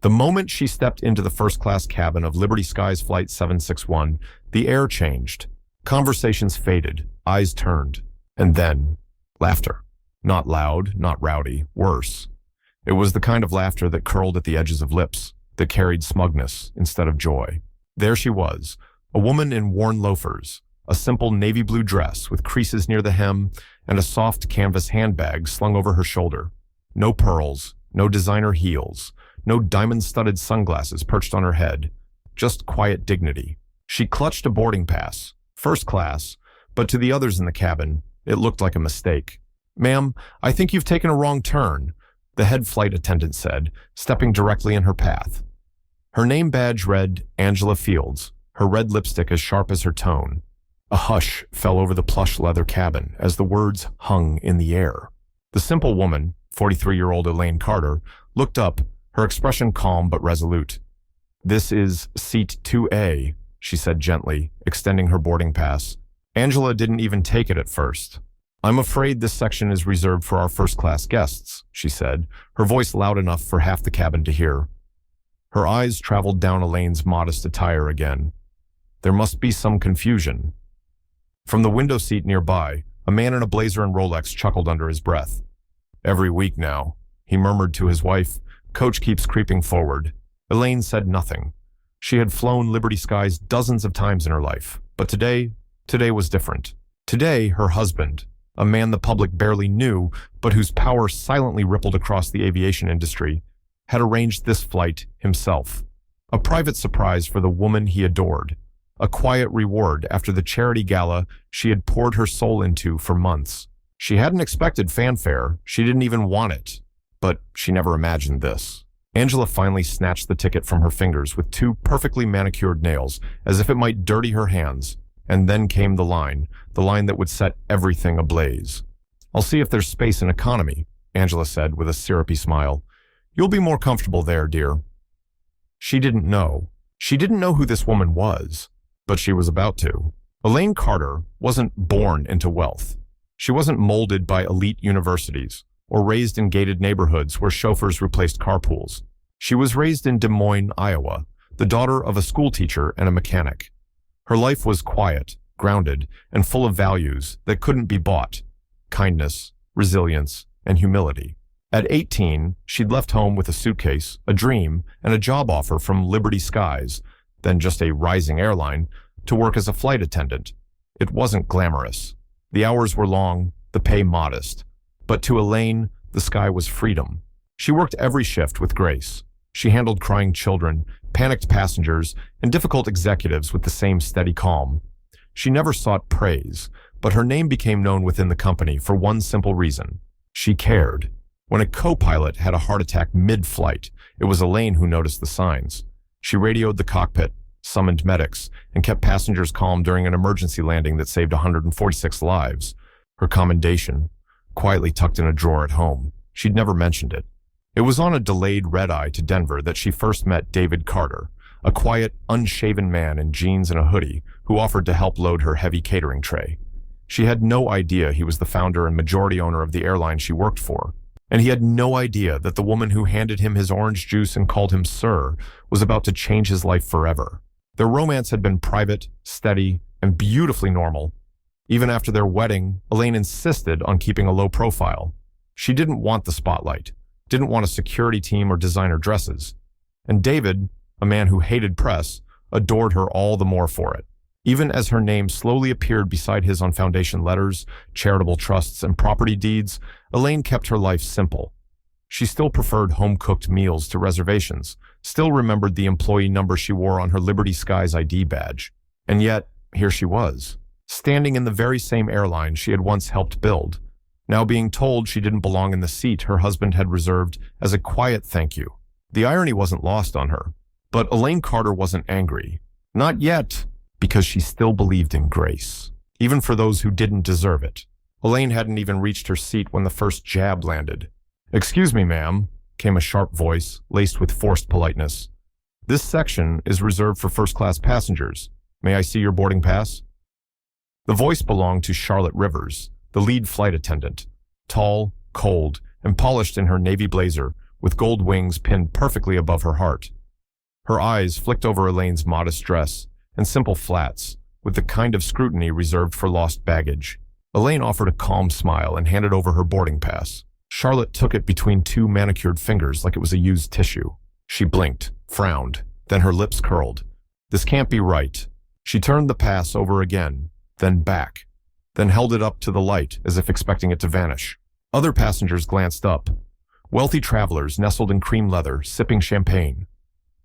The moment she stepped into the first-class cabin of Liberty Skies Flight 761, the air changed. Conversations faded, eyes turned, and then laughter. Not loud, not rowdy, worse. It was the kind of laughter that curled at the edges of lips, that carried smugness instead of joy. There she was, a woman in worn loafers, a simple navy blue dress with creases near the hem, and a soft canvas handbag slung over her shoulder. No pearls, no designer heels, no diamond-studded sunglasses perched on her head, just quiet dignity. She clutched a boarding pass, first class, but to the others in the cabin, it looked like a mistake. "Ma'am, I think you've taken a wrong turn," the head flight attendant said, stepping directly in her path. Her name badge read Angela Fields, her red lipstick as sharp as her tone. A hush fell over the plush leather cabin as the words hung in the air. The simple woman, 43-year-old Elaine Carter, looked up, her expression calm but resolute. "This is seat 2A, she said gently, extending her boarding pass. Angela didn't even take it at first. "I'm afraid this section is reserved for our first-class guests," she said, her voice loud enough for half the cabin to hear. Her eyes traveled down Elaine's modest attire again. There must be some confusion. From the window seat nearby, a man in a blazer and Rolex chuckled under his breath. "Every week now," he murmured to his wife, "Coach keeps creeping forward." Elaine said nothing. She had flown Liberty Skies dozens of times in her life, but today was different. Today, her husband, a man the public barely knew, but whose power silently rippled across the aviation industry, had arranged this flight himself. A private surprise for the woman he adored. A quiet reward after the charity gala she had poured her soul into for months. She hadn't expected fanfare, she didn't even want it. But she never imagined this. Angela finally snatched the ticket from her fingers with two perfectly manicured nails, as if it might dirty her hands. And then came the line that would set everything ablaze. "I'll see if there's space in economy," Angela said with a syrupy smile. "You'll be more comfortable there, dear." She didn't know. She didn't know who this woman was, but she was about to. Elaine Carter wasn't born into wealth. She wasn't molded by elite universities or raised in gated neighborhoods where chauffeurs replaced carpools. She was raised in Des Moines, Iowa, the daughter of a schoolteacher and a mechanic. Her life was quiet, grounded, and full of values that couldn't be bought: kindness, resilience, and humility. At 18, she'd left home with a suitcase, a dream, and a job offer from Liberty Skies, then just a rising airline, to work as a flight attendant. It wasn't glamorous. The hours were long, the pay modest. But to Elaine, the sky was freedom. She worked every shift with grace. She handled crying children, panicked passengers, and difficult executives with the same steady calm. She never sought praise, but her name became known within the company for one simple reason: she cared. When a co-pilot had a heart attack mid-flight, it was Elaine who noticed the signs. She radioed the cockpit, summoned medics, and kept passengers calm during an emergency landing that saved 146 lives. Her commendation, quietly tucked in a drawer at home. She'd never mentioned it. It was on a delayed red-eye to Denver that she first met David Carter, a quiet, unshaven man in jeans and a hoodie who offered to help load her heavy catering tray. She had no idea he was the founder and majority owner of the airline she worked for. And he had no idea that the woman who handed him his orange juice and called him sir was about to change his life forever. Their romance had been private, steady, and beautifully normal. Even after their wedding, Elaine insisted on keeping a low profile. She didn't want the spotlight, didn't want a security team or designer dresses. And David, a man who hated press, adored her all the more for it. Even as her name slowly appeared beside his on foundation letters, charitable trusts, and property deeds, Elaine kept her life simple. She still preferred home-cooked meals to reservations, still remembered the employee number she wore on her Liberty Skies ID badge. And yet, here she was, standing in the very same airline she had once helped build, now being told she didn't belong in the seat her husband had reserved as a quiet thank you. The irony wasn't lost on her, but Elaine Carter wasn't angry. Not yet, because she still believed in grace, even for those who didn't deserve it. Elaine hadn't even reached her seat when the first jab landed. "Excuse me, ma'am," came a sharp voice, laced with forced politeness. "This section is reserved for first-class passengers. May I see your boarding pass?" The voice belonged to Charlotte Rivers, the lead flight attendant, tall, cold, and polished in her navy blazer, with gold wings pinned perfectly above her heart. Her eyes flicked over Elaine's modest dress and simple flats, with the kind of scrutiny reserved for lost baggage. Elaine offered a calm smile and handed over her boarding pass. Charlotte took it between two manicured fingers like it was a used tissue. She blinked, frowned, then her lips curled. This can't be right. She turned the pass over again, then back, then held it up to the light as if expecting it to vanish. Other passengers glanced up. Wealthy travelers nestled in cream leather, sipping champagne.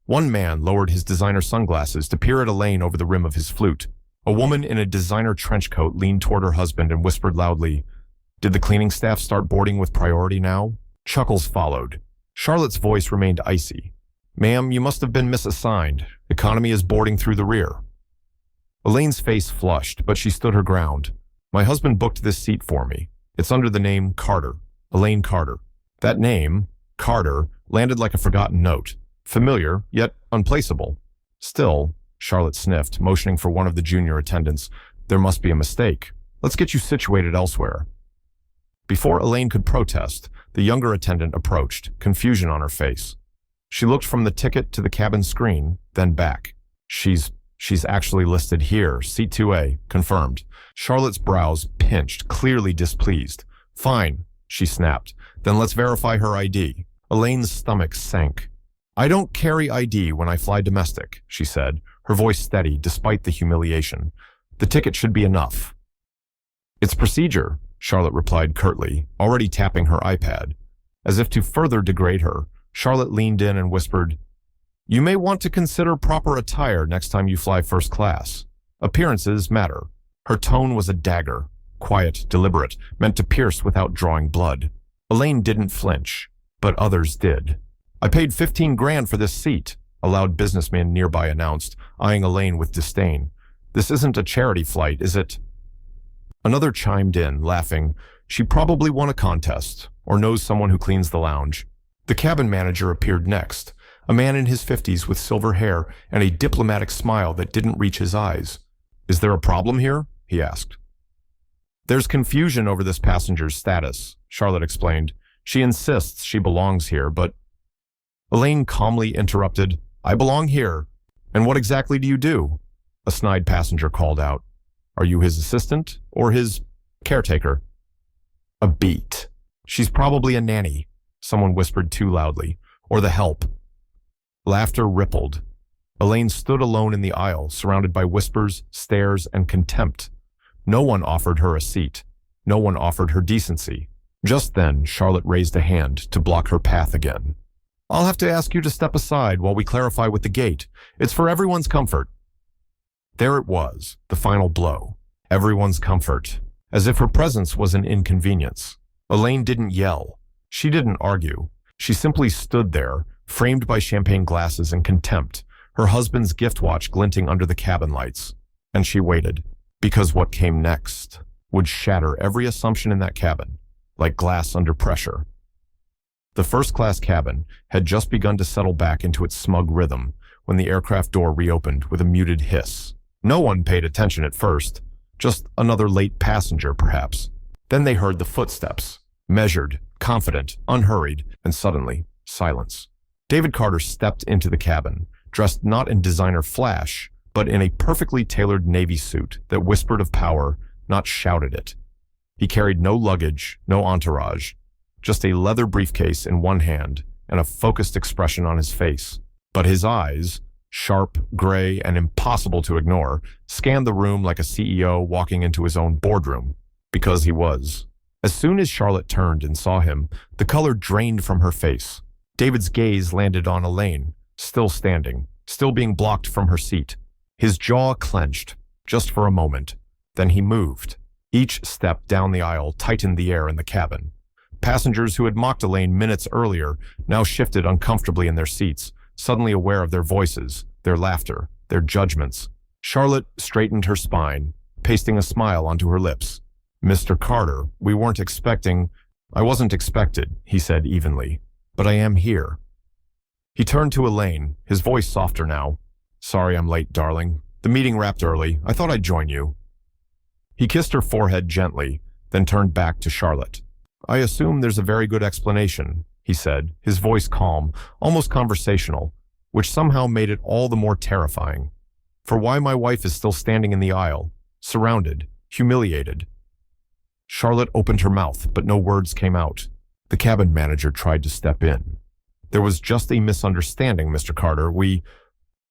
One man lowered his designer sunglasses to peer at Elaine over the rim of his flute. A woman in a designer trench coat leaned toward her husband and whispered loudly, "Did the cleaning staff start boarding with priority now?" Chuckles followed. Charlotte's voice remained icy. "Ma'am, you must have been misassigned. Economy is boarding through the rear." Elaine's face flushed, but she stood her ground. "My husband booked this seat for me. It's under the name Carter. Elaine Carter." That name, Carter, landed like a forgotten note. Familiar, yet unplaceable. Still, Charlotte sniffed, motioning for one of the junior attendants. "There must be a mistake. Let's get you situated elsewhere." Before Elaine could protest, the younger attendant approached, confusion on her face. She looked from the ticket to the cabin screen, then back. She's actually listed here, seat 2A, confirmed. Charlotte's brows pinched, clearly displeased. "Fine," she snapped. "Then let's verify her ID." Elaine's stomach sank. "I don't carry ID when I fly domestic," she said, her voice steady despite the humiliation. "The ticket should be enough." "It's procedure," Charlotte replied curtly, already tapping her iPad. As if to further degrade her, Charlotte leaned in and whispered, "You may want to consider proper attire next time you fly first class. Appearances matter." Her tone was a dagger, quiet, deliberate, meant to pierce without drawing blood. Elaine didn't flinch, but others did. "I paid 15 grand for this seat," a loud businessman nearby announced, eyeing Elaine with disdain. "This isn't a charity flight, is it?" Another chimed in, laughing. "She probably won a contest, or knows someone who cleans the lounge." The cabin manager appeared next, a man in his 50s with silver hair and a diplomatic smile that didn't reach his eyes. "Is there a problem here?" he asked. "There's confusion over this passenger's status," Charlotte explained. "She insists she belongs here, but—" Elaine calmly interrupted, "I belong here. And what exactly do you do?" A snide passenger called out. "Are you his assistant or his caretaker?" A beat. "She's probably a nanny," someone whispered too loudly, "or the help." Laughter rippled. Elaine stood alone in the aisle, surrounded by whispers, stares, and contempt. No one offered her a seat. No one offered her decency. Just then, Charlotte raised a hand to block her path again. "I'll have to ask you to step aside while we clarify with the gate. It's for everyone's comfort." There it was, the final blow. Everyone's comfort. As if her presence was an inconvenience. Elaine didn't yell. She didn't argue. She simply stood there, framed by champagne glasses and contempt, her husband's gift watch glinting under the cabin lights. And she waited. Because what came next would shatter every assumption in that cabin, like glass under pressure. The first-class cabin had just begun to settle back into its smug rhythm when the aircraft door reopened with a muted hiss. No one paid attention at first, just another late passenger, perhaps. Then they heard the footsteps, measured, confident, unhurried, and suddenly, silence. David Carter stepped into the cabin, dressed not in designer flash, but in a perfectly tailored Navy suit that whispered of power, not shouted it. He carried no luggage, no entourage, just a leather briefcase in one hand and a focused expression on his face. But his eyes, sharp, gray, and impossible to ignore, scanned the room like a CEO walking into his own boardroom, because he was. As soon as Charlotte turned and saw him, the color drained from her face. David's gaze landed on Elaine, still standing, still being blocked from her seat. His jaw clenched, just for a moment. Then he moved. Each step down the aisle tightened the air in the cabin. Passengers who had mocked Elaine minutes earlier now shifted uncomfortably in their seats, suddenly aware of their voices, their laughter, their judgments. Charlotte straightened her spine, pasting a smile onto her lips. "Mr. Carter, we weren't expecting—" "I wasn't expected," he said evenly, "but I am here." He turned to Elaine, his voice softer now. "Sorry I'm late, darling. The meeting wrapped early. I thought I'd join you." He kissed her forehead gently, then turned back to Charlotte. "I assume there's a very good explanation," he said, his voice calm, almost conversational, which somehow made it all the more terrifying. For why my wife is still standing in the aisle, surrounded, humiliated. Charlotte opened her mouth, but no words came out. The cabin manager tried to step in. There was just a misunderstanding, Mr. Carter.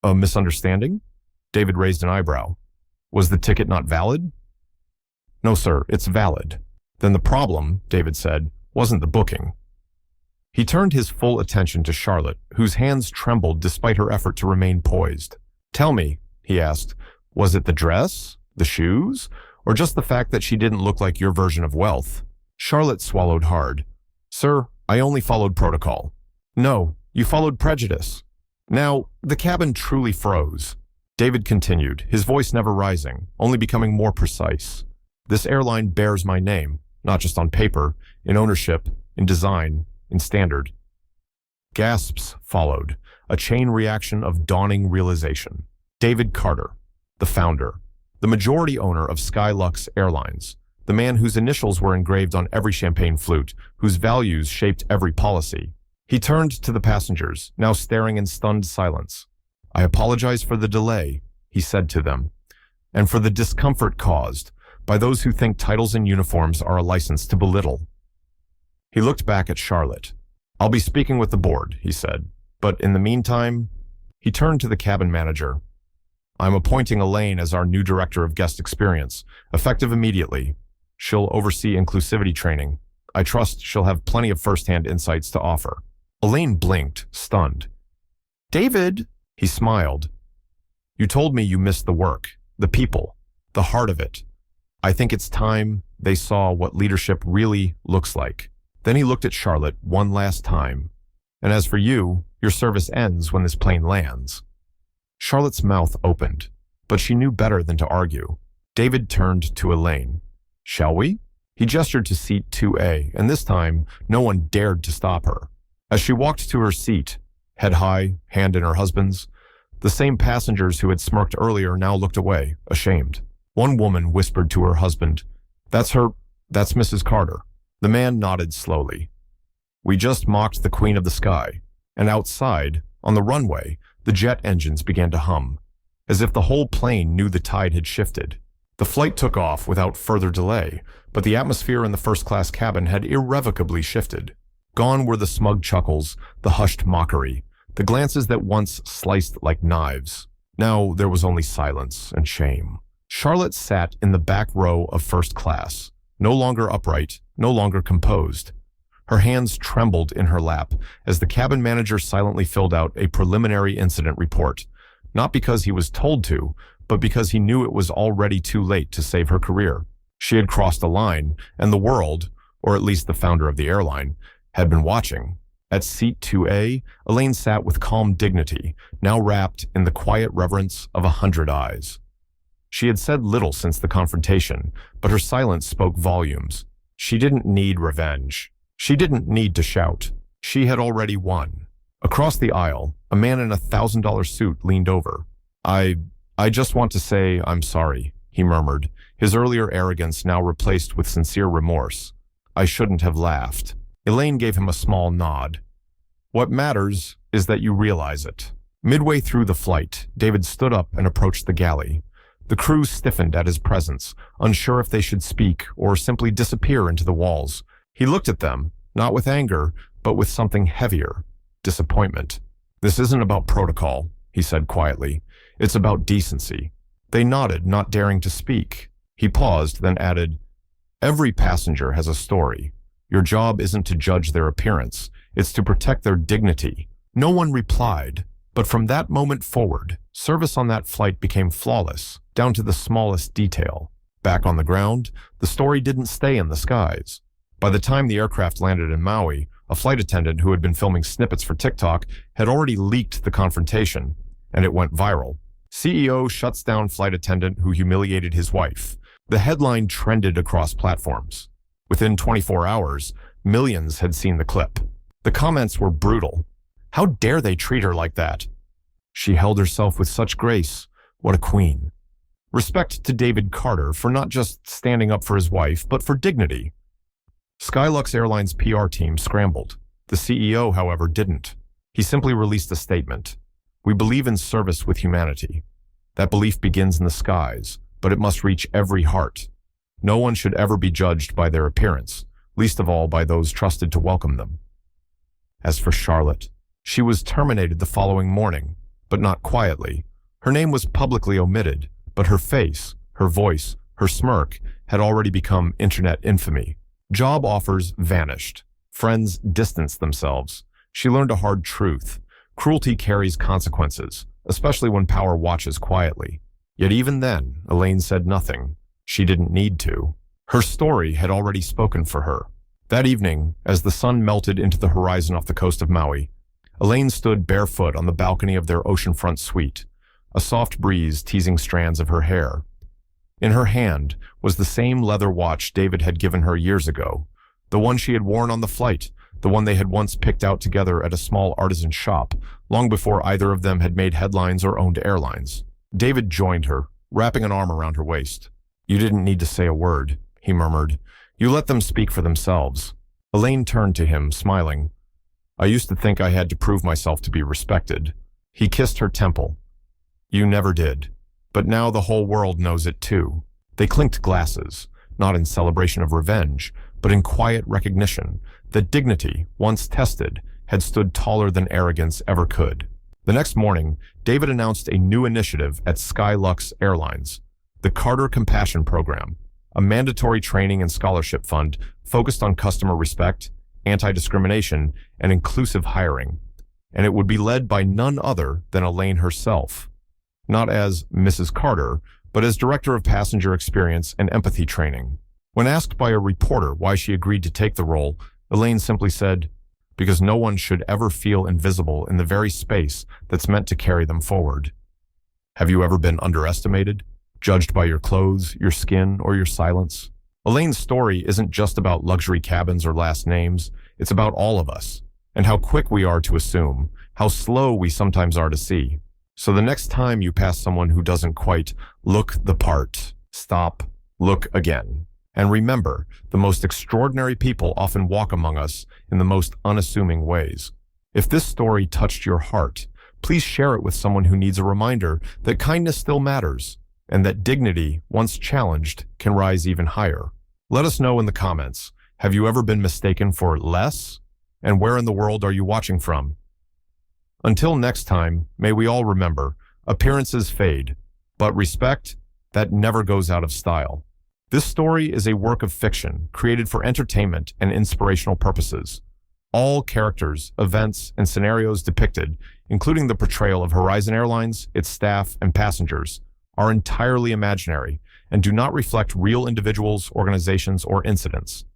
A misunderstanding? David raised an eyebrow. Was the ticket not valid? No, sir, it's valid. Then the problem, David said, wasn't the booking. He turned his full attention to Charlotte, whose hands trembled despite her effort to remain poised. Tell me, he asked, was it the dress, the shoes, or just the fact that she didn't look like your version of wealth? Charlotte swallowed hard. Sir, I only followed protocol. No, you followed prejudice. Now, the cabin truly froze. David continued, his voice never rising, only becoming more precise. This airline bears my name, not just on paper, in ownership, in design, in standard. Gasps followed, a chain reaction of dawning realization. David Carter, the founder, the majority owner of Skylux Airlines, the man whose initials were engraved on every champagne flute, whose values shaped every policy. He turned to the passengers, now staring in stunned silence. I apologize for the delay, he said to them, and for the discomfort caused by those who think titles and uniforms are a license to belittle. He looked back at Charlotte. I'll be speaking with the board, he said, but in the meantime, he turned to the cabin manager. I'm appointing Elaine as our new director of guest experience, effective immediately. She'll oversee inclusivity training. I trust she'll have plenty of first-hand insights to offer. Elaine blinked, stunned. David, he smiled. You told me you missed the work, the people, the heart of it. I think it's time they saw what leadership really looks like. Then he looked at Charlotte one last time. And as for you, your service ends when this plane lands. Charlotte's mouth opened, but she knew better than to argue. David turned to Elaine. Shall we? He gestured to seat 2A, and this time, no one dared to stop her. As she walked to her seat, head high, hand in her husband's, the same passengers who had smirked earlier now looked away, ashamed. One woman whispered to her husband, That's Mrs. Carter. The man nodded slowly. We just mocked the Queen of the Sky, and outside, on the runway, the jet engines began to hum, as if the whole plane knew the tide had shifted. The flight took off without further delay, but the atmosphere in the first-class cabin had irrevocably shifted. Gone were the smug chuckles, the hushed mockery, the glances that once sliced like knives. Now there was only silence and shame. Charlotte sat in the back row of first class, no longer upright, no longer composed. Her hands trembled in her lap as the cabin manager silently filled out a preliminary incident report, not because he was told to, but because he knew it was already too late to save her career. She had crossed a line, and the world, or at least the founder of the airline, had been watching. At seat 2A, Elaine sat with calm dignity, now wrapped in the quiet reverence of 100 eyes. She had said little since the confrontation, but her silence spoke volumes. She didn't need revenge. She didn't need to shout. She had already won. Across the aisle, a man in a $1,000 suit leaned over. I just want to say I'm sorry, he murmured, his earlier arrogance now replaced with sincere remorse. I shouldn't have laughed. Elaine gave him a small nod. What matters is that you realize it. Midway through the flight, David stood up and approached the galley. The crew stiffened at his presence, unsure if they should speak or simply disappear into the walls. He looked at them, not with anger, but with something heavier, disappointment. This isn't about protocol, he said quietly. It's about decency. They nodded, not daring to speak. He paused, then added, Every passenger has a story. Your job isn't to judge their appearance. It's to protect their dignity. No one replied, but from that moment forward, service on that flight became flawless, down to the smallest detail. Back on the ground, the story didn't stay in the skies. By the time the aircraft landed in Maui, a flight attendant who had been filming snippets for TikTok had already leaked the confrontation, and it went viral. CEO shuts down flight attendant who humiliated his wife. The headline trended across platforms. Within 24 hours, millions had seen the clip. The comments were brutal. How dare they treat her like that? She held herself with such grace. What a queen. Respect to David Carter for not just standing up for his wife, but for dignity. Skylux Airlines' PR team scrambled. The CEO, however, didn't. He simply released a statement. We believe in service with humanity. That belief begins in the skies, but it must reach every heart. No one should ever be judged by their appearance, least of all by those trusted to welcome them. As for Charlotte, she was terminated the following morning, but not quietly. Her name was publicly omitted, but her face, her voice, her smirk had already become internet infamy. Job offers vanished. Friends distanced themselves. She learned a hard truth. Cruelty carries consequences, especially when power watches quietly. Yet even then, Elaine said nothing. She didn't need to. Her story had already spoken for her. That evening, as the sun melted into the horizon off the coast of Maui, Elaine stood barefoot on the balcony of their oceanfront suite, a soft breeze teasing strands of her hair. In her hand was the same leather watch David had given her years ago, the one she had worn on the flight, the one they had once picked out together at a small artisan shop, long before either of them had made headlines or owned airlines. David joined her, wrapping an arm around her waist. You didn't need to say a word, he murmured. You let them speak for themselves. Elaine turned to him, smiling. I used to think I had to prove myself to be respected. He kissed her temple. You never did. But now the whole world knows it too. They clinked glasses, not in celebration of revenge, but in quiet recognition that dignity, once tested, had stood taller than arrogance ever could. The next morning, David announced a new initiative at Skylux Airlines, the Carter Compassion Program, a mandatory training and scholarship fund focused on customer respect, anti-discrimination, and inclusive hiring. And it would be led by none other than Elaine herself. Not as Mrs. Carter, but as Director of Passenger Experience and Empathy Training. When asked by a reporter why she agreed to take the role, Elaine simply said, because no one should ever feel invisible in the very space that's meant to carry them forward. Have you ever been underestimated? Judged by your clothes, your skin, or your silence? Elaine's story isn't just about luxury cabins or last names. It's about all of us, and how quick we are to assume, how slow we sometimes are to see. So the next time you pass someone who doesn't quite look the part, stop, look again. And remember, the most extraordinary people often walk among us in the most unassuming ways. If this story touched your heart, please share it with someone who needs a reminder that kindness still matters, and that dignity, once challenged, can rise even higher. Let us know in the comments, have you ever been mistaken for less? And where in the world are you watching from? Until next time, may we all remember, appearances fade, but respect, that never goes out of style. This story is a work of fiction created for entertainment and inspirational purposes. All characters, events, and scenarios depicted, including the portrayal of Horizon Airlines, its staff, and passengers, are entirely imaginary and do not reflect real individuals, organizations, or incidents.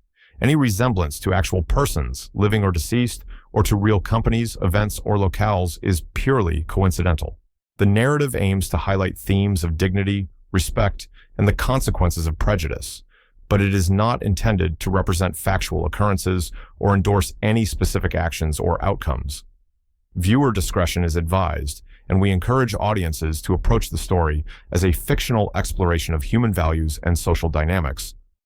Any resemblance to actual persons, living or deceased, or to real companies, events, or locales is purely coincidental. The narrative aims to highlight themes of dignity, respect, and the consequences of prejudice, but it is not intended to represent factual occurrences or endorse any specific actions or outcomes. Viewer discretion is advised, and we encourage audiences to approach the story as a fictional exploration of human values and social dynamics,